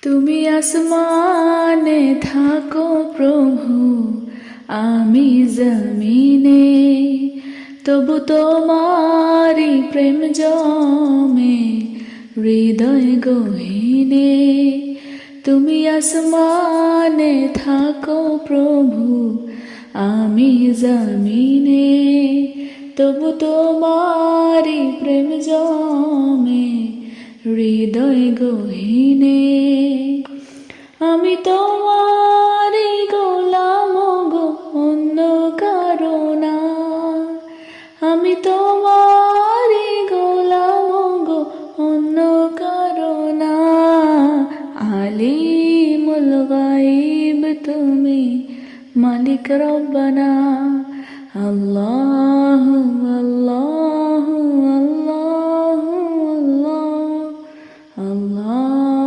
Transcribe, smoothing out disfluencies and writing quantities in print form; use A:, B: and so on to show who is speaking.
A: তুমি আসমানে থাকো প্রভু, আমি জমিনে, তবু তোমারি প্রেম জমে হৃদয় গহীনে। তুমি আসমানে থাকো প্রভু, আমি জমিনে, তবু তোমারি প্রেম জমে হৃদয় গহীনে। আমি তোমারি গোলাম গো, অন্য কারো না। আমি তোমারি গোলাম গো, অন্য কারো না। আলিমুল গায়ব তুমি, মালিক রব্বানা। আল্লাহু আল্লাহু আল্লাহু আল্লাহ, আল্লাহ।